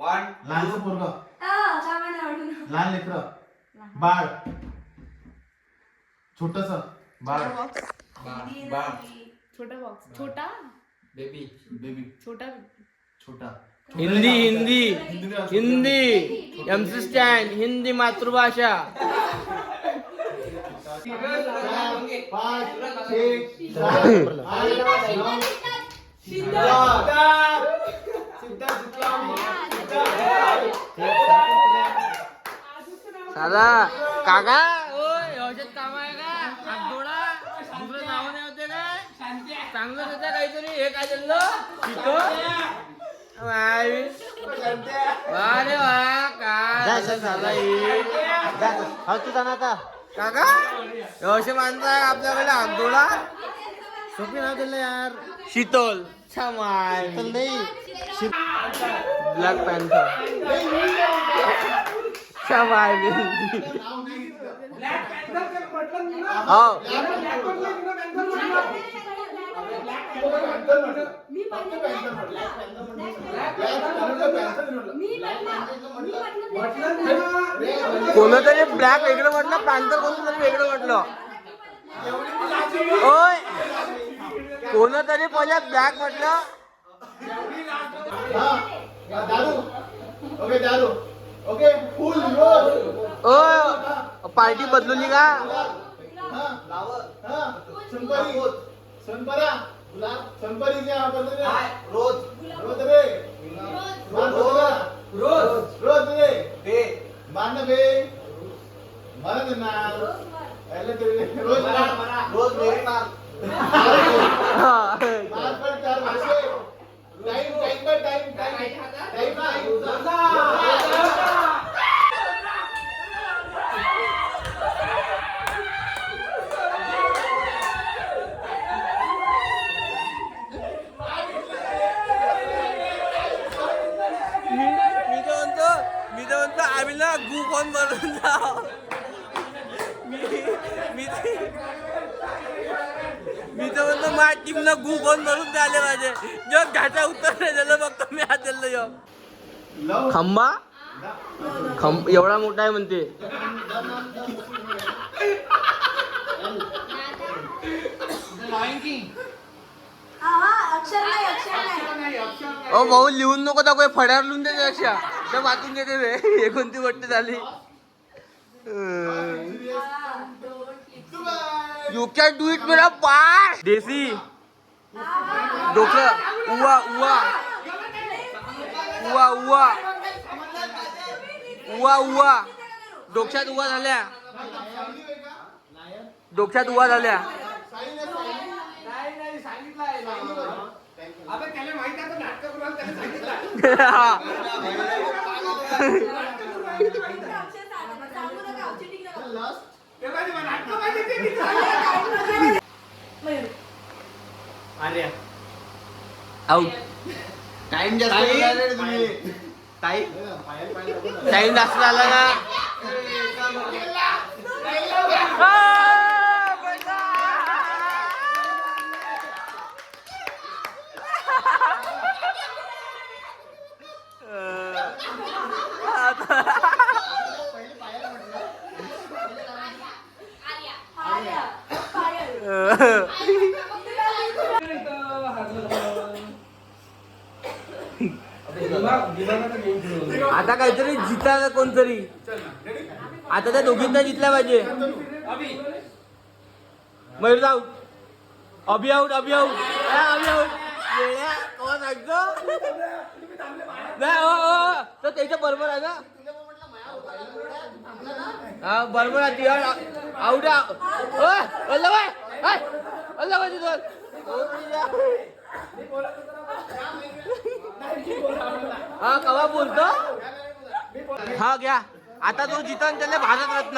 लहानचं पोरग, लहान लेकर, बाळ, छोटस बाळ, छोटा बॉक्स, छोटा बेबी, बेबी, छोटा छोटा, हिंदी हिंदी हिंदी एमसी स्टँड हिंदी मातृभाषा. 5 6 7 साधा काका ओय ह्याच्यात काम आहे का हातोडा दुसरं नाव नाही होते काय चांगलं होतं काहीतरी हे काय चाललं शिको अरे वा काय झालं तू जाणार का काका असे माणसं आहे आपल्याकडे हातोडा सोपी नाव दिलं यार शीतल छमाय चल नाही ब्लॅक पॅन्थर छमाय हो कोणतरी ब्लॅक वेगळं म्हटलं पॅन्थर कोणतरी वेगळं म्हटलं ओय कोणतरी पहिल्या ब्लॅक म्हटलं दारू ओके दारू ओके फुल रोज ओ पार्टी बदलली का संपरी संपरा संपरीच्या रोज रोज रे रोज रोज रे बे मान बे मरद ना रोज रोज मेरी मार मार पर 4 वर्षे टाइम टाइम पर टाइम टाइम मी तर म्हणतो आम्ही ना गु कोण बनवून जाऊ मी तर म्हणतो माझ्या टीमला गु कोण बनवून द्यायला पाहिजे जेव्हा घाटा उत्तर नाही झालं बघतो मी हात दिलं खंबा एवढा मोठा आहे म्हणते ओ भाऊ लिहून नको दाखव फड्यावर लिहून देते अक्षा तर वाचून घेते रे हे कोणती गोष्ट झाली यू कॅन डू इट मेरा पाय देसी डोकं उवा उवा उवा उवा उवा उवा डोक्यात उवा झाल्या डोक्यात उवा झाल्या आउट टाइम जास्त टाइम जास्त झाला ना आता काहीतरी जिंकला कोणतरी आता त्या दोघींना जिंकला पाहिजे मयूर आऊट अभि आऊट अभि आऊट अभि आऊट नाही हो तर त्याच्या बरोबर आहे ना हा बरोबर आहे आऊट हा कवा बोलतो हा घ्या आता तो जितन त्याला भारत रत्न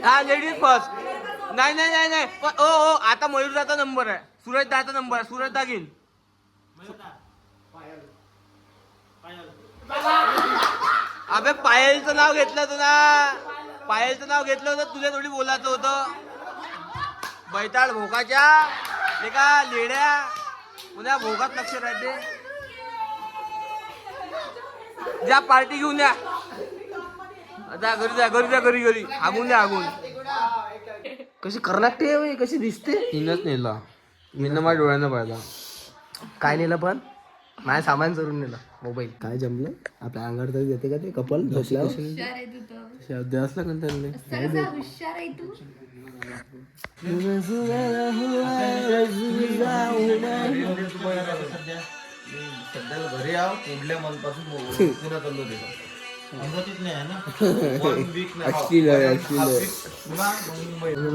हा लेडीज फर्स्ट नाही नाही नाही नाही ओ ओ आता मयूरदाचा नंबर आहे सूरज दाचा नंबर आहे सूरज दा घेईन अबे पायलचं नाव घेतलं होतं ना पायलचं नाव घेतलं होतं तुला थोडी बोलायचं होतं बैताळ भोकाच्या ते का लेड्या उद्या भोगात लक्ष राहते जा पार्टी घेऊन या. जा घरी आगून द्या आगून. कशी कर्नाटक आहे, कशी दिसते. हिनच नेला, हिनं माझ्या डोळ्यानं पाहिला. काय नेलं पण माझ्या सामान चोरून नेलं. मोबाईल काय जमलं आपल्या अंगावर तरी देते का ते कपल बसल्यावर शब्द असला पण त्यांनी सध्या घरी आव पुढल्या मनपासून पुन्हा चाललो तिथं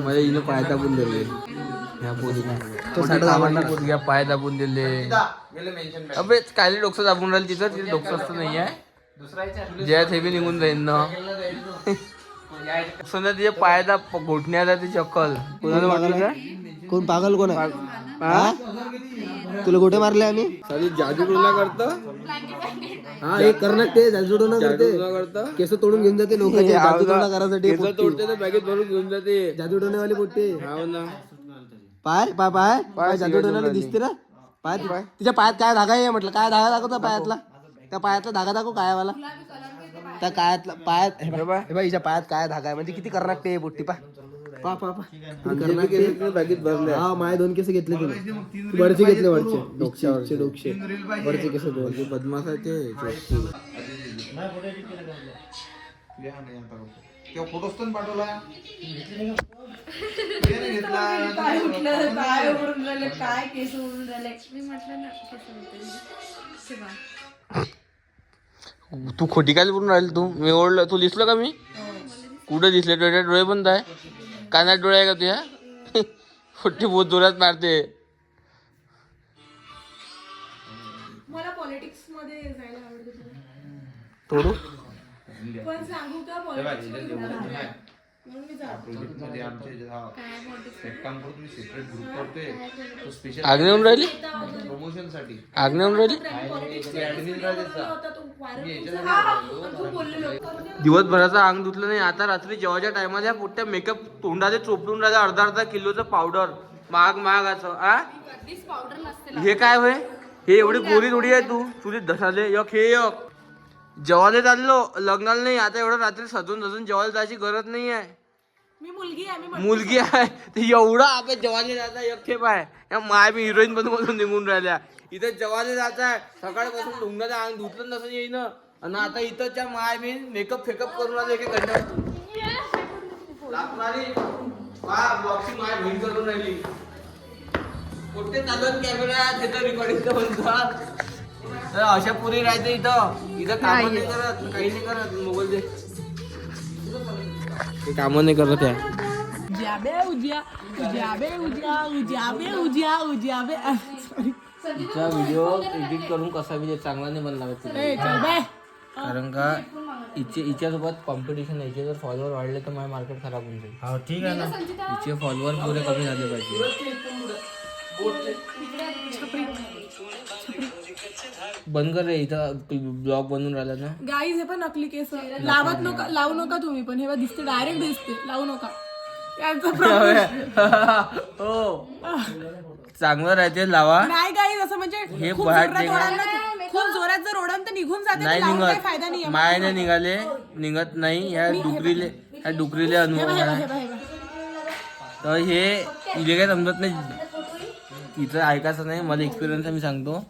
मला हिनं पाय दाबून दिले. पाय दाबून दिले. अबे काय डोकं दाबून राहिलं तिथं. तिथे डोकं असतं नाही आहे. ज्या थेबी निघून जाईन ना समजा तिच्या पायाचा घोटण्याचा ती चक्कल. कोणाला वाटलं का कोण पागल कोण तुला गोटे मारले आम्ही. जादू टोना करत. हा एक कर्नाटक ते जादू टोना करते. केस तोडून घेऊन जाते लोक जादू टोना करायसाठी. केस तोडते तर बॅगेत भरून घेऊन जाते. जादू टोनेवाले पोट्टे. हो ना. पाय पाय पाय पाय जादू टोनाला दिसते ना. पाय तिच्या पायात काय धागा आहे म्हटलं. काय धागा दाखवता पायातला. त्या पायातला धागा दाखव काय वाला. त्या कायातला पायात हिच्या पायात काय धागा आहे म्हणजे किती कर्नाटक आहे पोट्टी. पा पा पा बॅगेत भरले. हा माझे 2 केस घेतले तिने. वरचे घेतले वरचे डोकशे वरचे केस बदमाश आहे ते. फोटोस्टन पाठवला काय केस उडून राहिले. मी म्हटलं ना तू खोटी काय बोलून राहील तू. मी ओळलं तू दिसलो का मी कुठं दिसले. डोळे बंद आहे. कानात डोळे आहे का तुझ्या. खोटी बहुत जोरात मारते. मला पॉलिटिक्स मध्ये जायला आवडतं. तोडू पण सांगू का पॉलिटिक्स म्हणून मी जाते. आग्नेहून राहिली. प्रमोशन साठी आग्नेहून राहिली. दिवसभराचं अंग धुतलं नाही. आता रात्री जेवायच्या टायमाला पोट्या मेकअप तोंडाचे चोपडून राहिला. अर्धा किलोचं पावडर महाग असं. हे काय होय. हे एवढी गोरी थोडी आहे तू. तुझे धसाले यक हे यक. जेवायला चाललो लग्नाला नाही. आता एवढं रात्री सजून जेवायला जायची गरज नाही आहे. मी मुलगी आहे ते एवढं आपण जेवायला जाता एकटे पाय. या माय मी हिरोईन मधून निघून राहिल्या. इथं जेवायला जात आहे. सकाळपासून ढुंगाचं अंग धुतलं नसं येईन. आणि आता इथंच्या माय मी मेकअप फेकअप करून आले. एका घंट्यात बॉक्सिंग माय बहीण करून राहिली. कुठे चालत कॅमेरा तिथं रेकॉर्डिंगचा म्हणतात. अशा पुरी राहायचं इथं काम नाही करत. काही नाही करत. मोबाईल दे ते काम नाही करत आहे. तिचा व्हिडिओ एडिट करून कसा व्हिडिओ चांगला नाही बनला. कारण का हिच्यासोबत कॉम्पिटिशन आहे. जर फॉलोअर वाढले तर माझे मार्केट खराब होऊन जाईल. हो ठीक आहे ना. हिचे फॉलोअर पुरे कमी झाले पाहिजे. बंद कर रे. इथं ब्लॉग बनवून राहिला ना. गाईज हे पण नकली केस लावू नका तुम्ही पण. हे दिसते डायरेक्ट दिसते. लावू नका. हो चांगलं राहते लावा. नाही गाईज असं म्हणजे हे खूप जोरात जर ओढण तर निघून जाते. नाही निघत. फायदा नाही. मायने निघत नाही. ह्या डुकरीले अनुभव आहे. तर हे इले काय समजत नाही. तिचं ऐकायचं नाही. मला एक्सपिरियन्स आहे मी सांगतो.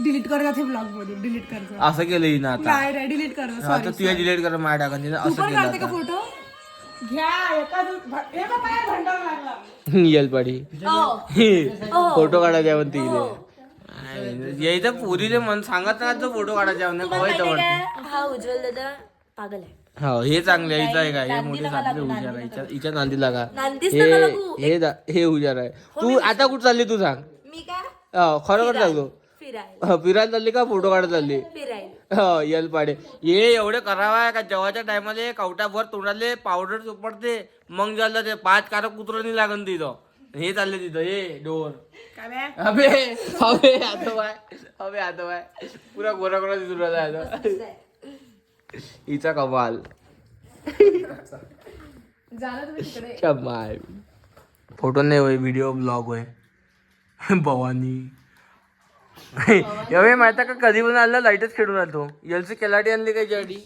डिलीट करतात हे ब्लॉग मधून. डिलीट करतात असं केलं हिनं आता. नाही डिलीट करतात. आता तुझ्या डिलीट कर माझ्या टाकायचं. असं केलं का फोटो घ्या. येलपाडी फोटो काढायचा म्हणते. यायचं पुरीले मन सांगत ना तो फोटो काढायचा म्हणते. हा उज्ज्वल दादा पागल आहे. हो हे चांगले. हिचं आहे का हे मोठे सासरे हुशार आहे. हिच्या नांदी लागा. हे हुशार आहे. तू आता कुठं चालली तू सांग. मी का खरोखर सांगतो. फिरायला चालली का फोटो काढायला चालली. हो येलपाडे हे एवढे करावा का. जेवायच्या टायमाला कवटाभर तोंडाले पावडर चोपडते. मग झालं ते 5 कारक कुत्र नाही लागन तिथं. हे चालले तिथं. हे डोर हवे आता बाय पुरा गोरा गोरा दिसून राहिला. हिचा कमाल. फोटो नाही होय. व्हिडिओ ब्लॉग होय. भवानी एवढे माहिती का कधी पण आलं लाईटच खेळून आलो एलसी केलाटी आणली काय गाडी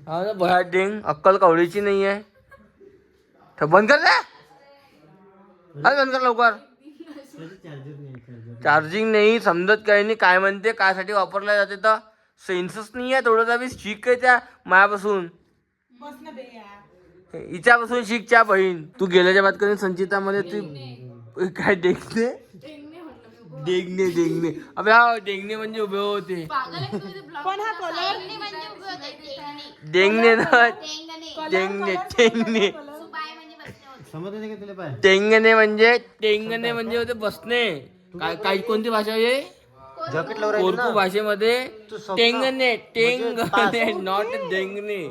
हा ना भया डेंग अक्कल कवडीची नाही आहे तर बंद कर दे बंद कर लवकर चार्जिंग नाही समजत काही नाही काय म्हणते कायसाठी वापरला जाते तर सेन्सच नाही आहे थोडं बी शिक आहे त्या मायापासून हिच्यापासून शिक त्या बहीण तू गेल्याच्या बाद कधी संचिता मध्ये तू काय देखते डेंगणे डेंगणे अबे हा डेंगणे म्हणजे उभे होते पण हा कलर डेंगणे ना डेंगणे टेंगणे टेंगणे म्हणजे होते बसणे काय कोणती भाषा आहे कोरकू भाषेमध्ये टेंगणे टेंगणे नॉट डेंगणे